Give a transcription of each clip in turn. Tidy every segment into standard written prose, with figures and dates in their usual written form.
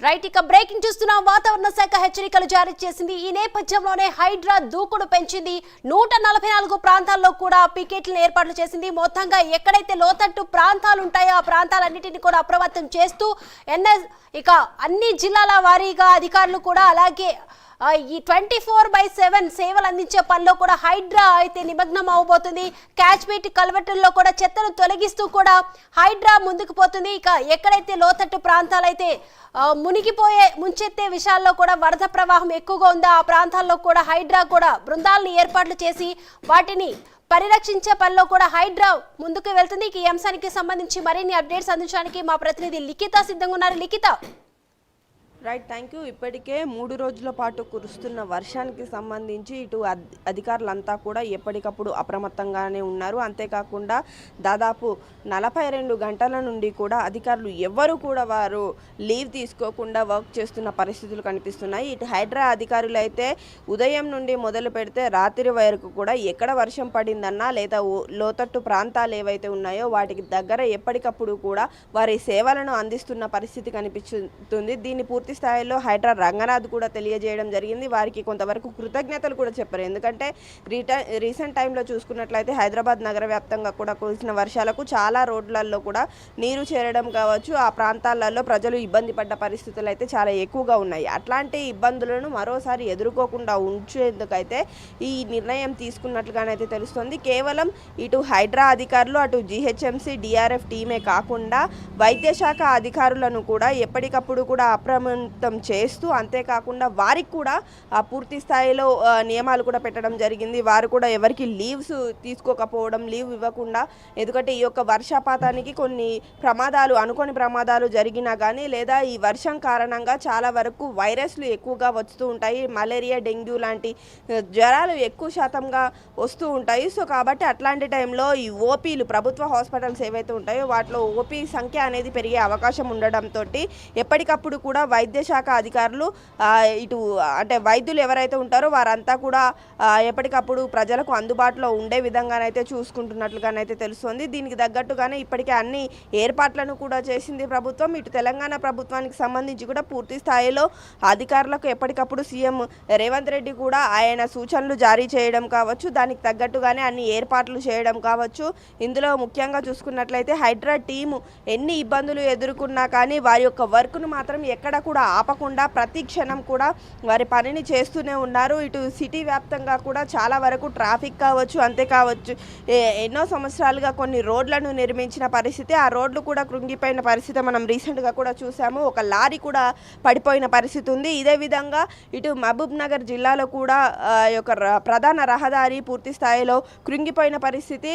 Right ఇక breaking చూస్తున్నాం. వాతావరణ శాఖ హెచ్చరికలు జారీ చేసింది. ఈ నేపథ్యంలోనే హైడ్రా దూకుడు పెంచింది. 144 ప్రాంతాల్లో కూడా పికెట్లను ఏర్పాట్లు చేసింది. మొత్తంగా ఎక్కడైతే లోతట్టు ప్రాంతాలు ఉంటాయో ఆ ప్రాంతాలన్నింటినీ కూడా అప్రమత్తం చేస్తూ ఇక అన్ని జిల్లాల వారీగా అధికారులు కూడా అలాగే ఈ 24/7 సేవలు అందించే పనిలో కూడా హైడ్రా అయితే నిమగ్నం అవబోతుంది. క్యాచ్మేట్ కల్వర్టుల్లో కూడా చెత్తను తొలగిస్తూ కూడా హైడ్రా ముందుకు పోతుంది. ఇక ఎక్కడైతే లోతట్టు ప్రాంతాలైతే ముంచెత్తే విషయాల్లో కూడా వరద ప్రవాహం ఎక్కువగా ఉందో ఆ ప్రాంతాల్లో కూడా హైడ్రా కూడా బృందాలను ఏర్పాట్లు చేసి వాటిని పరిరక్షించే పనిలో కూడా హైడ్రా ముందుకు వెళ్తుంది. ఈ అంశానికి సంబంధించి మరిన్ని అప్డేట్స్ అందించడానికి మా ప్రతినిధి లిఖిత సిద్ధంగా ఉన్నారు. లిఖిత. Right, thank you. ఇప్పటికే 3 రోజుల పాటు కురుస్తున్న వర్షానికి సంబంధించి ఇటు అధికారులంతా కూడా ఎప్పటికప్పుడు అప్రమత్తంగానే ఉన్నారు. అంతేకాకుండా దాదాపు 42 గంటల నుండి కూడా అధికారులు ఎవ్వరు కూడా వారు లీవ్ తీసుకోకుండా వర్క్ చేస్తున్న పరిస్థితులు కనిపిస్తున్నాయి. ఇటు హైడ్రా అధికారులు అయితే ఉదయం నుండి మొదలు పెడితే రాత్రి వరకు కూడా ఎక్కడ వర్షం పడిందన్నా లేదా లోతట్టు ప్రాంతాలు ఏవైతే ఉన్నాయో వాటికి దగ్గర ఎప్పటికప్పుడు కూడా వారి సేవలను అందిస్తున్న పరిస్థితి కనిపిస్తుంది. దీన్ని పూర్తి స్థాయిలో హైడ్రా రంగనాథ్ కూడా తెలియజేయడం జరిగింది. వారికి కొంతవరకు కృతజ్ఞతలు కూడా చెప్పారు. ఎందుకంటే రీసెంట్ టైంలో చూసుకున్నట్లయితే హైదరాబాద్ నగర వ్యాప్తంగా కూడా కురిసిన వర్షాలకు చాలా రోడ్లలో కూడా నీరు చేరడం కావచ్చు, ఆ ప్రాంతాలలో ప్రజలు ఇబ్బంది పడ్డ పరిస్థితులు అయితే చాలా ఎక్కువగా ఉన్నాయి. అట్లాంటి ఇబ్బందులను మరోసారి ఎదుర్కోకుండా ఉంచేందుకైతే ఈ నిర్ణయం తీసుకున్నట్లుగానైతే తెలుస్తుంది. కేవలం ఇటు హైడ్రా అధికారులు అటు జీహెచ్ఎంసీ డిఆర్ఎఫ్ టీమే కాకుండా వైద్య శాఖ అధికారులను కూడా ఎప్పటికప్పుడు కూడా చేస్తూ అంతేకాకుండా వారికి కూడా పూర్తి స్థాయిలో నియమాలు కూడా పెట్టడం జరిగింది. వారు కూడా ఎవరికి లీవ్స్ తీసుకోకపోవడం, లీవ్ ఇవ్వకుండా, ఎందుకంటే ఈ యొక్క వర్షపాతానికి కొన్ని అనుకోని ప్రమాదాలు జరిగినా కానీ లేదా ఈ వర్షం కారణంగా చాలా వరకు వైరస్లు ఎక్కువగా వస్తూ ఉంటాయి. మలేరియా, డెంగ్యూ లాంటి జ్వరాలు ఎక్కువ శాతంగా వస్తూ ఉంటాయి. సో కాబట్టి అట్లాంటి టైంలో ఈ ఓపీలు ప్రభుత్వ హాస్పిటల్స్ ఏవైతే ఉంటాయో వాటిలో ఓపీ సంఖ్య అనేది పెరిగే అవకాశం ఉండడంతో ఎప్పటికప్పుడు కూడా వైద్య శాఖ అధికారులు ఇటు అంటే వైద్యులు ఎవరైతే ఉంటారో వారంతా కూడా ఎప్పటికప్పుడు ప్రజలకు అందుబాటులో ఉండే విధంగానైతే చూసుకుంటున్నట్లుగానైతే తెలుస్తుంది. దీనికి తగ్గట్టుగానే ఇప్పటికే అన్ని ఏర్పాట్లను కూడా చేసింది ప్రభుత్వం. ఇటు తెలంగాణ ప్రభుత్వానికి సంబంధించి కూడా పూర్తి స్థాయిలో అధికారులకు ఎప్పటికప్పుడు సీఎం రేవంత్ రెడ్డి కూడా ఆయన సూచనలు జారీ చేయడం కావచ్చు, దానికి తగ్గట్టుగానే అన్ని ఏర్పాట్లు చేయడం కావచ్చు. ఇందులో ముఖ్యంగా చూసుకున్నట్లయితే హైడ్రా టీము ఎన్ని ఇబ్బందులు ఎదుర్కొన్నా కానీ వారి యొక్క వర్క్ను మాత్రం ఎక్కడ కూడా ఆపకుండా ప్రతి క్షణం కూడా వారి పనిని చేస్తూనే ఉన్నారు. ఇటు సిటీ వ్యాప్తంగా కూడా చాలా వరకు ట్రాఫిక్ కావచ్చు, అంతేకావచ్చు ఎన్నో సంవత్సరాలుగా కొన్ని రోడ్లను నిర్మించిన పరిస్థితి, ఆ రోడ్లు కూడా కృంగిపోయిన పరిస్థితి మనం రీసెంట్గా కూడా చూసాము. ఒక లారీ కూడా పడిపోయిన పరిస్థితి ఉంది. ఇదే విధంగా ఇటు మహబూబ్ నగర్ జిల్లాలో కూడా ప్రధాన రహదారి పూర్తి స్థాయిలో కృంగిపోయిన పరిస్థితి.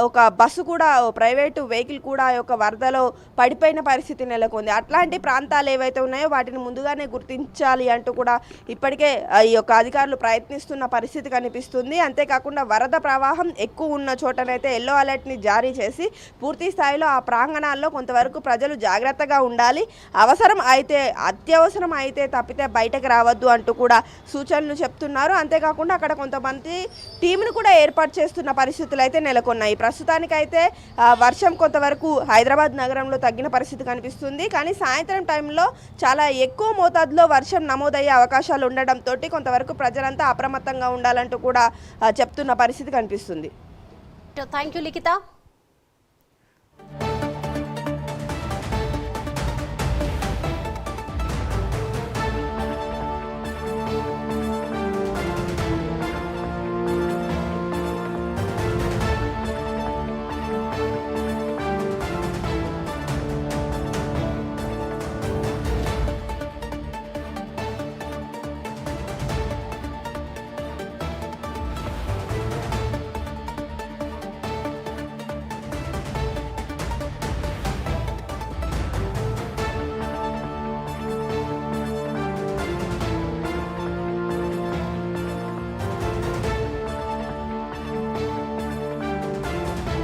ఒక బస్సు కూడా, ప్రైవేటు వెహికల్ కూడా వరదలో పడిపోయిన పరిస్థితి నెలకొంది. అట్లాంటి ప్రాంతాలు ఏవైతే ఉన్నాయో వాటిని ముందుగానే గుర్తించాలి అంటూ కూడా ఇప్పటికే ఈ యొక్క అధికారులు ప్రయత్నిస్తున్న పరిస్థితి కనిపిస్తుంది. అంతేకాకుండా వరద ప్రవాహం ఎక్కువ ఉన్న చోటనైతే ఎల్లో అలర్ట్ని జారీ చేసి పూర్తి స్థాయిలో ఆ ప్రాంగణాల్లో కొంతవరకు ప్రజలు జాగ్రత్తగా ఉండాలి, అవసరం అయితే అత్యవసరం అయితే తప్పితే బయటకు రావద్దు అంటూ కూడా సూచనలు చెప్తున్నారు. అంతేకాకుండా అక్కడ కొంతమంది టీంను కూడా ఏర్పాటు చేస్తున్న పరిస్థితులు అయితే నెలకొన్నాయి. ప్రస్తుతానికైతే వర్షం కొంతవరకు హైదరాబాద్ నగరంలో తగ్గిన పరిస్థితి కనిపిస్తుంది. కానీ సాయంత్రం టైంలో చాలా ఎక్కువ మోతాదులో వర్షం నమోదయ్యే అవకాశాలు ఉండడంతో కొంతవరకు ప్రజలంతా అప్రమత్తంగా ఉండాలంటూ కూడా చెప్తున్న పరిస్థితి కనిపిస్తుంది. Thank you Likhita.